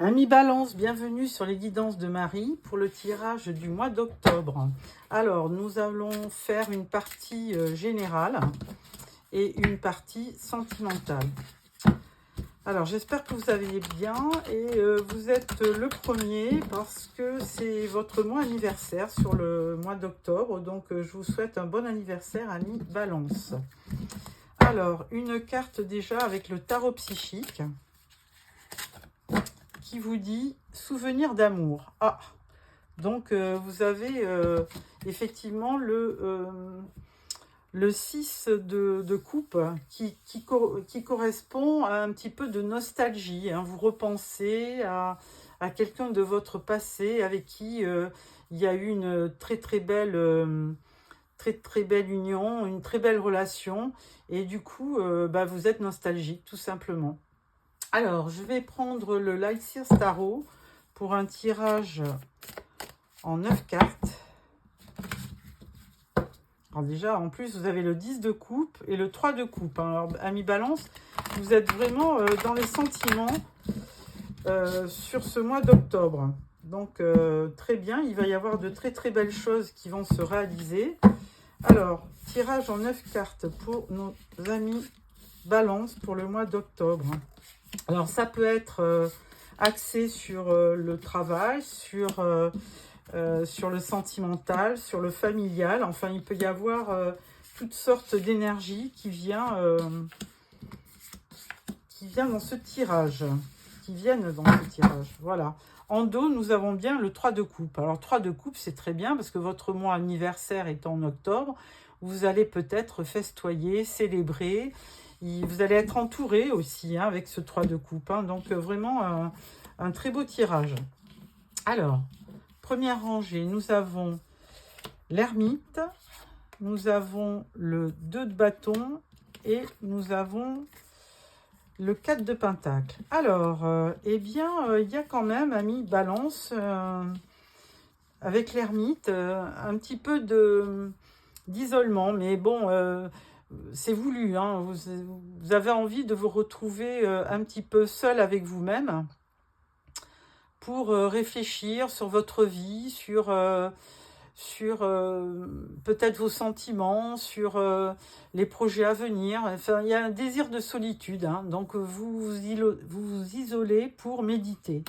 Amis Balance, bienvenue sur les guidances de Marie pour le tirage du mois d'octobre. Alors, nous allons faire une partie générale et une partie sentimentale. Alors, j'espère que vous allez bien et vous êtes le premier parce que c'est votre mois anniversaire sur le mois d'octobre. Donc, je vous souhaite un bon anniversaire, amis Balance. Alors, une carte déjà avec le tarot psychique qui vous dit souvenir d'amour. Ah, donc vous avez effectivement le 6 de coupe qui correspond à un petit peu de nostalgie. Hein. Vous repensez à quelqu'un de votre passé avec qui il y a eu une très belle union, une très belle relation. Et du coup, vous êtes nostalgique tout simplement. Alors, je vais prendre le Light Sears Tarot pour un tirage en 9 cartes. Alors déjà, en plus, vous avez le 10 de coupe et le 3 de coupe. Alors, amis Balance, vous êtes vraiment dans les sentiments sur ce mois d'octobre. Donc, très bien, il va y avoir de très belles choses qui vont se réaliser. Alors, tirage en 9 cartes pour nos amis Balance pour le mois d'octobre. Alors, ça peut être axé sur le travail, sur le sentimental, sur le familial. Enfin, il peut y avoir toutes sortes d'énergie qui vient dans ce tirage. Qui viennent dans ce tirage. Voilà. En dos, nous avons bien le 3 de coupe. Alors, 3 de coupe, c'est très bien parce que votre mois anniversaire est en octobre. Vous allez peut-être festoyer, célébrer. Vous allez être entouré aussi hein, avec ce 3 de coupe. Hein, donc, vraiment un très beau tirage. Alors, première rangée, nous avons l'ermite, nous avons le 2 de bâton et nous avons le 4 de pentacle. Alors, il y a quand même, amis Balance, avec l'ermite, un petit peu d'isolement. Mais bon, c'est voulu. Hein, vous avez envie de vous retrouver un petit peu seul avec vous-même pour réfléchir sur votre vie, sur peut-être vos sentiments, sur les projets à venir. Enfin, il y a un désir de solitude. Hein, donc, vous vous isolez pour méditer.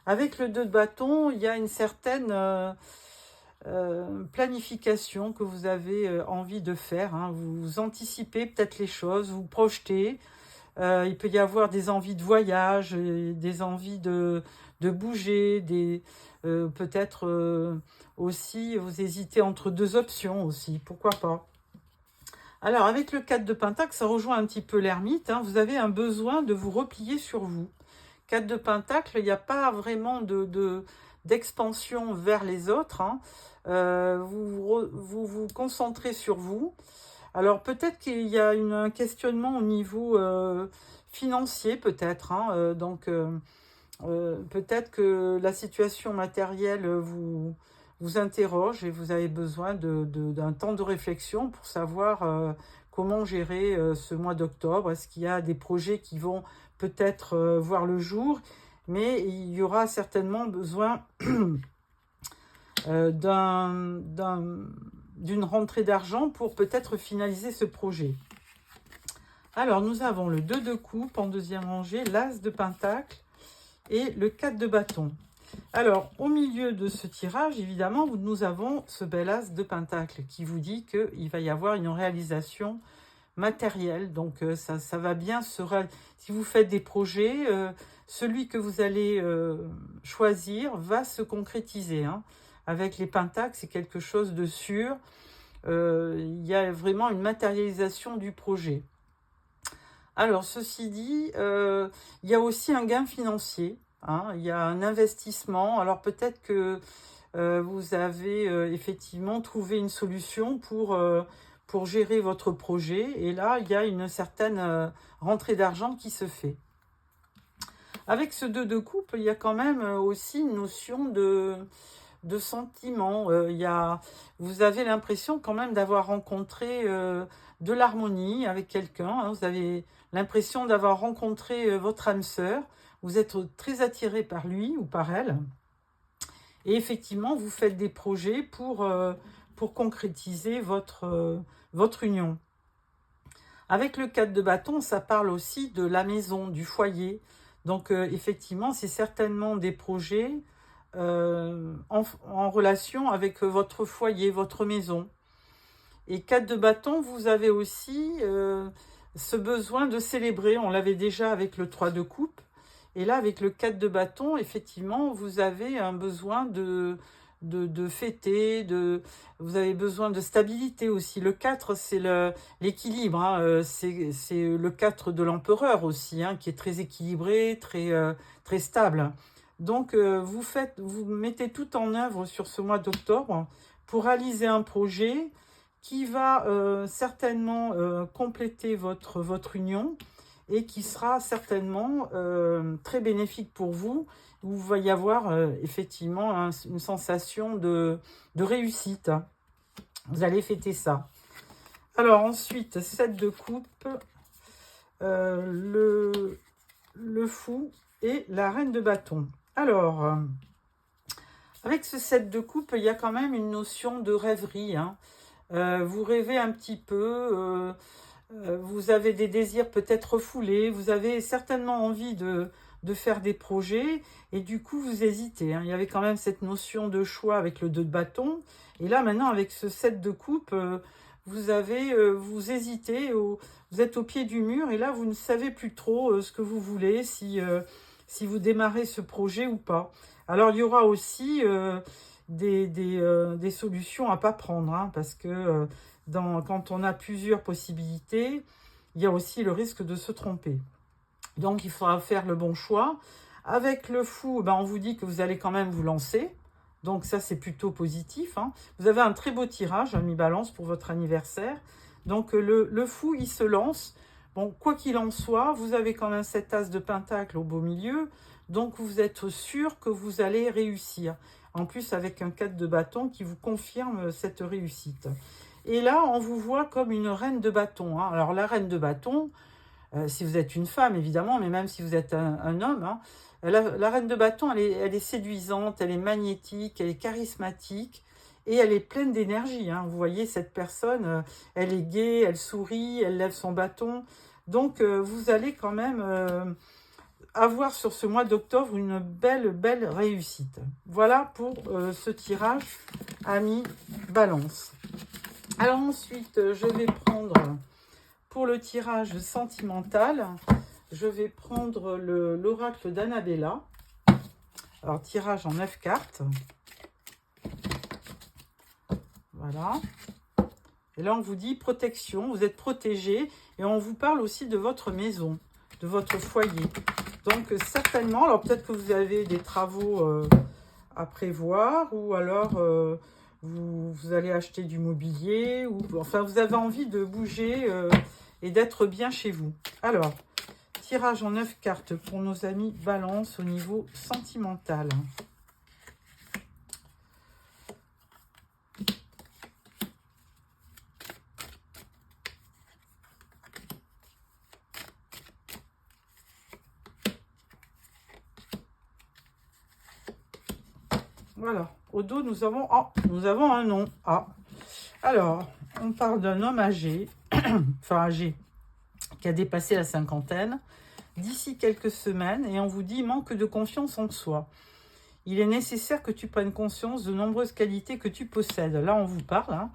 Avec le 2 de bâton, il y a une certaine planification que vous avez envie de faire. Hein. Vous anticipez peut-être les choses, vous projetez. Il peut y avoir des envies de voyage, des envies de bouger, peut-être aussi, vous hésitez entre deux options aussi, pourquoi pas. Alors, avec le 4 de pentacle, ça rejoint un petit peu l'ermite. Hein, vous avez un besoin de vous replier sur vous. 4 de pentacle, il n'y a pas vraiment d'expansion vers les autres. Hein. Vous concentrez sur vous. Alors, peut-être qu'il y a un questionnement au niveau financier, peut-être. Hein, donc, peut-être que la situation matérielle vous interroge et vous avez besoin d'un temps de réflexion pour savoir comment gérer ce mois d'octobre. Est-ce qu'il y a des projets qui vont peut-être voir le jour, mais il y aura certainement besoin d'une rentrée d'argent pour peut-être finaliser ce projet. Alors, nous avons le 2 de coupe en deuxième rangée, l'as de pentacle et le 4 de bâton. Alors, au milieu de ce tirage, évidemment, nous avons ce bel as de pentacle qui vous dit qu'il va y avoir une réalisation matérielle. Donc, ça va bien se réaliser. Si vous faites des projets, celui que vous allez choisir va se concrétiser. Hein. Avec les pentacles, c'est quelque chose de sûr. Il y a vraiment une matérialisation du projet. Alors, ceci dit, il y a aussi un gain financier. Hein, il y a un investissement. Alors, peut-être que vous avez effectivement trouvé une solution pour gérer votre projet. Et là, il y a une certaine rentrée d'argent qui se fait. Avec ce 2 de coupe, il y a quand même aussi une notion de sentiment. Vous avez l'impression quand même d'avoir rencontré de l'harmonie avec quelqu'un. Hein, vous avez l'impression d'avoir rencontré votre âme sœur. vous êtes très attiré par lui ou par elle. Et effectivement, vous faites des projets pour concrétiser votre union. Avec le 4 de bâton, ça parle aussi de la maison, du foyer. Donc, effectivement, c'est certainement des projets en relation avec votre foyer, votre maison. Et 4 de bâton, vous avez aussi ce besoin de célébrer. On l'avait déjà avec le 3 de coupe. Et là, avec le 4 de bâton, effectivement, vous avez un besoin de fêter, vous avez besoin de stabilité aussi. Le 4, c'est l'équilibre, hein, c'est le 4 de l'empereur aussi, hein, qui est très équilibré, très stable. Donc, vous mettez tout en œuvre sur ce mois d'octobre pour réaliser un projet qui va certainement compléter votre union et qui sera certainement très bénéfique pour vous, où il va y avoir effectivement une sensation de réussite. Vous allez fêter ça. Alors ensuite, 7 de coupe, le fou et la reine de bâton. Alors, avec ce 7 de coupe, il y a quand même une notion de rêverie, hein. Vous rêvez un petit peu, vous avez des désirs peut-être refoulés, vous avez certainement envie de faire des projets, et du coup vous hésitez, hein. Il y avait quand même cette notion de choix avec le 2 de bâton, et là maintenant avec ce 7 de coupe, vous hésitez, vous êtes au pied du mur, et là vous ne savez plus trop ce que vous voulez, si vous démarrez ce projet ou pas. Alors il y aura aussi des solutions à ne pas prendre, hein, parce que quand on a plusieurs possibilités, il y a aussi le risque de se tromper. Donc, il faudra faire le bon choix. Avec le fou, on vous dit que vous allez quand même vous lancer. Donc, ça, c'est plutôt positif, hein. Vous avez un très beau tirage, un mi-balance pour votre anniversaire. Donc, le fou, il se lance. Bon, quoi qu'il en soit, vous avez quand même cet as de pentacle au beau milieu. Donc, vous êtes sûr que vous allez réussir. En plus, avec un 4 de bâton qui vous confirme cette réussite. Et là, on vous voit comme une reine de bâton, hein. Alors, la reine de bâton, si vous êtes une femme, évidemment, mais même si vous êtes un homme, hein, la reine de bâton, elle est séduisante, elle est magnétique, elle est charismatique et elle est pleine d'énergie, hein. Vous voyez, cette personne, elle est gaie, elle sourit, elle lève son bâton. Donc, vous allez quand même avoir sur ce mois d'octobre une belle réussite. Voilà pour ce tirage ami balance. Alors ensuite, je vais prendre, pour le tirage sentimental, je vais prendre l'oracle d'Annabella. Alors, tirage en 9 cartes. Voilà. Et là, on vous dit protection, vous êtes protégé. Et on vous parle aussi de votre maison, de votre foyer. Donc, certainement, alors peut-être que vous avez des travaux à prévoir, ou alors vous allez acheter du mobilier, ou enfin, vous avez envie de bouger et d'être bien chez vous. Alors, tirage en 9 cartes pour nos amis Balance au niveau sentimental. Voilà, au dos, nous avons un nom. Ah. Alors, on parle d'un homme âgé, enfin âgé, qui a dépassé la cinquantaine, d'ici quelques semaines, et on vous dit manque de confiance en soi. Il est nécessaire que tu prennes conscience de nombreuses qualités que tu possèdes. Là, on vous parle, hein.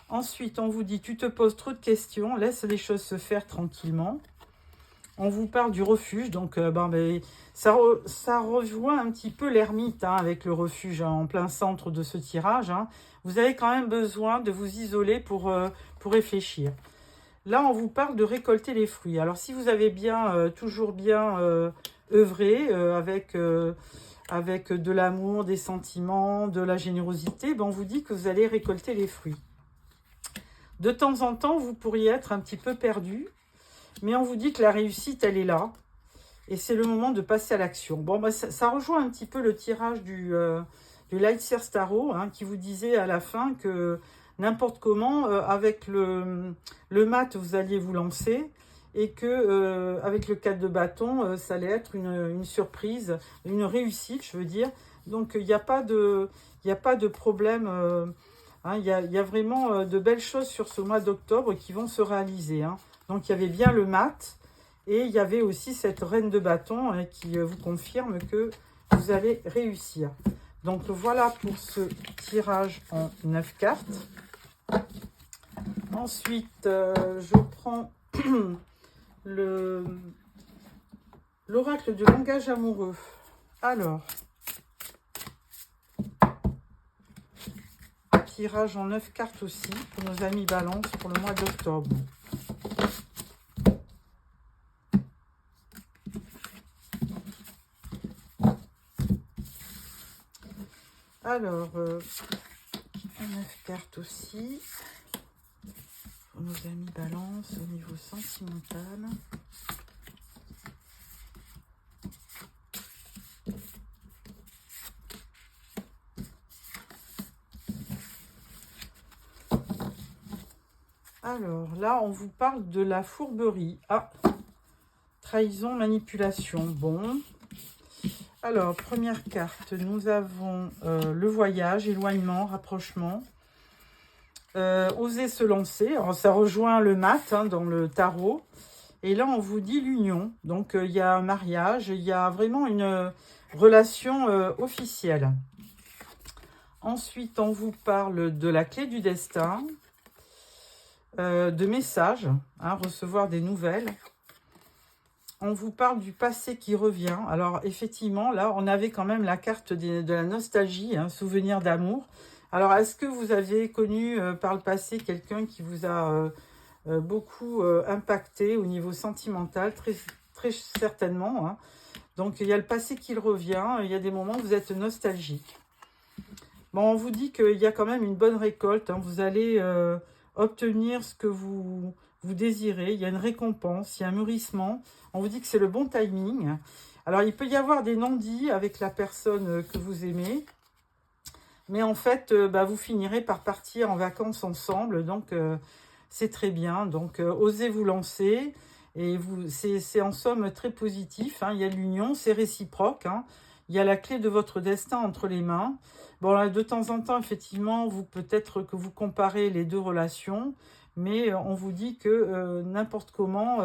Ensuite, on vous dit tu te poses trop de questions, laisse les choses se faire tranquillement. On vous parle du refuge, donc ça rejoint un petit peu l'ermite, hein, avec le refuge, hein, en plein centre de ce tirage, hein. Vous avez quand même besoin de vous isoler pour réfléchir. Là, on vous parle de récolter les fruits. Alors, si vous avez toujours bien œuvré avec de l'amour, des sentiments, de la générosité, on vous dit que vous allez récolter les fruits. De temps en temps, vous pourriez être un petit peu perdu, mais on vous dit que la réussite, elle est là. Et c'est le moment de passer à l'action. Bon, ça rejoint un petit peu le tirage du Lightseer Tarot, hein, qui vous disait à la fin que n'importe comment, avec le mat, vous alliez vous lancer. et que avec le 4 de bâton, ça allait être une surprise, une réussite, je veux dire. Donc, il n'y a pas de problème. Hein, il y a vraiment de belles choses sur ce mois d'octobre qui vont se réaliser. Hein. Donc, il y avait bien le mat et il y avait aussi cette reine de bâton hein, qui vous confirme que vous allez réussir. Donc, voilà pour ce tirage en 9 cartes. Ensuite, je prends l'oracle de langage amoureux. Alors, tirage en 9 cartes aussi pour nos amis Balance pour le mois d'octobre. Alors, 9 cartes aussi pour nos amis Balance au niveau sentimental. Alors, là, on vous parle de la fourberie. Ah, trahison, manipulation. Bon. Alors, première carte, nous avons le voyage, éloignement, rapprochement. Oser se lancer. Alors, ça rejoint le mat hein, dans le tarot. Et là, on vous dit l'union. Donc, il y a un mariage, il y a vraiment une relation officielle. Ensuite, on vous parle de la clé du destin. De messages, hein, recevoir des nouvelles. On vous parle du passé qui revient. Alors, effectivement, là, on avait quand même la carte de la nostalgie, hein, souvenir d'amour. Alors, est-ce que vous avez connu par le passé quelqu'un qui vous a beaucoup impacté au niveau sentimental? Très, très certainement. Hein. Donc, il y a le passé qui revient. Il y a des moments où vous êtes nostalgique. Bon, on vous dit qu'il y a quand même une bonne récolte. Hein. Vous allez obtenir ce que vous désirez. Il y a une récompense, il y a un mûrissement. On vous dit que c'est le bon timing. Alors, il peut y avoir des non-dits avec la personne que vous aimez. Mais en fait, vous finirez par partir en vacances ensemble. Donc, c'est très bien. Donc, osez vous lancer. Et c'est en somme très positif. Hein. Il y a l'union, c'est réciproque. Hein. Il y a la clé de votre destin entre les mains. Bon, là, de temps en temps, effectivement, peut-être que vous comparez les deux relations, mais on vous dit que n'importe comment,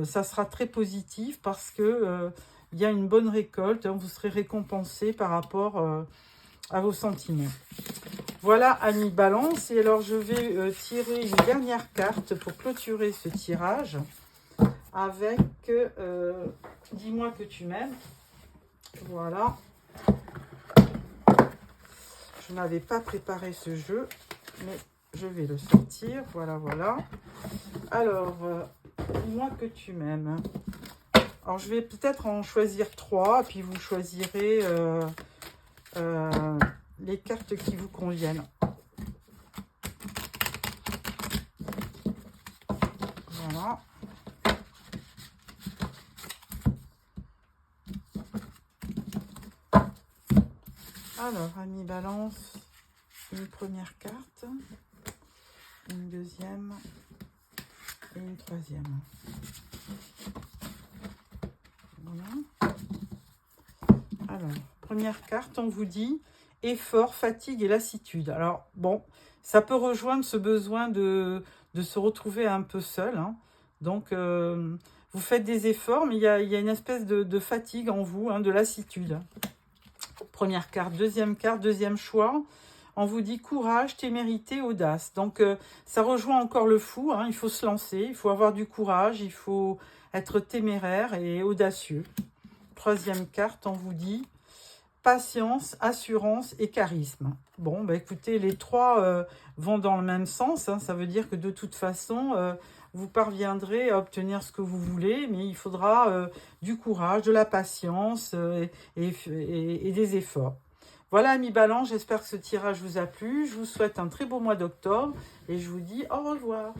ça sera très positif parce que il y a une bonne récolte, hein, vous serez récompensé par rapport à vos sentiments. Voilà, amis Balance. Et alors, je vais tirer une dernière carte pour clôturer ce tirage avec Dis-moi que tu m'aimes. Voilà. Je n'avais pas préparé ce jeu, mais je vais le sortir. Voilà, voilà. Alors, dis-moi que tu m'aimes. Alors, je vais peut-être en choisir 3, puis vous choisirez les cartes qui vous conviennent. Voilà. Alors, amis Balance, une première carte, une deuxième et une troisième. Voilà. Alors, première carte, on vous dit effort, fatigue et lassitude. Alors, bon, ça peut rejoindre ce besoin de se retrouver un peu seul. Hein. Donc, vous faites des efforts, mais il y a une espèce de fatigue en vous, hein, de lassitude. Première carte, deuxième choix. On vous dit courage, témérité, audace. Donc, ça rejoint encore le fou. Hein, il faut se lancer, il faut avoir du courage, il faut être téméraire et audacieux. Troisième carte, on vous dit patience, assurance et charisme. Bon, écoutez, les trois vont dans le même sens. Hein, ça veut dire que de toute façon, vous parviendrez à obtenir ce que vous voulez, mais il faudra du courage, de la patience et des efforts. Voilà, amis Balance, j'espère que ce tirage vous a plu. Je vous souhaite un très beau mois d'octobre et je vous dis au revoir.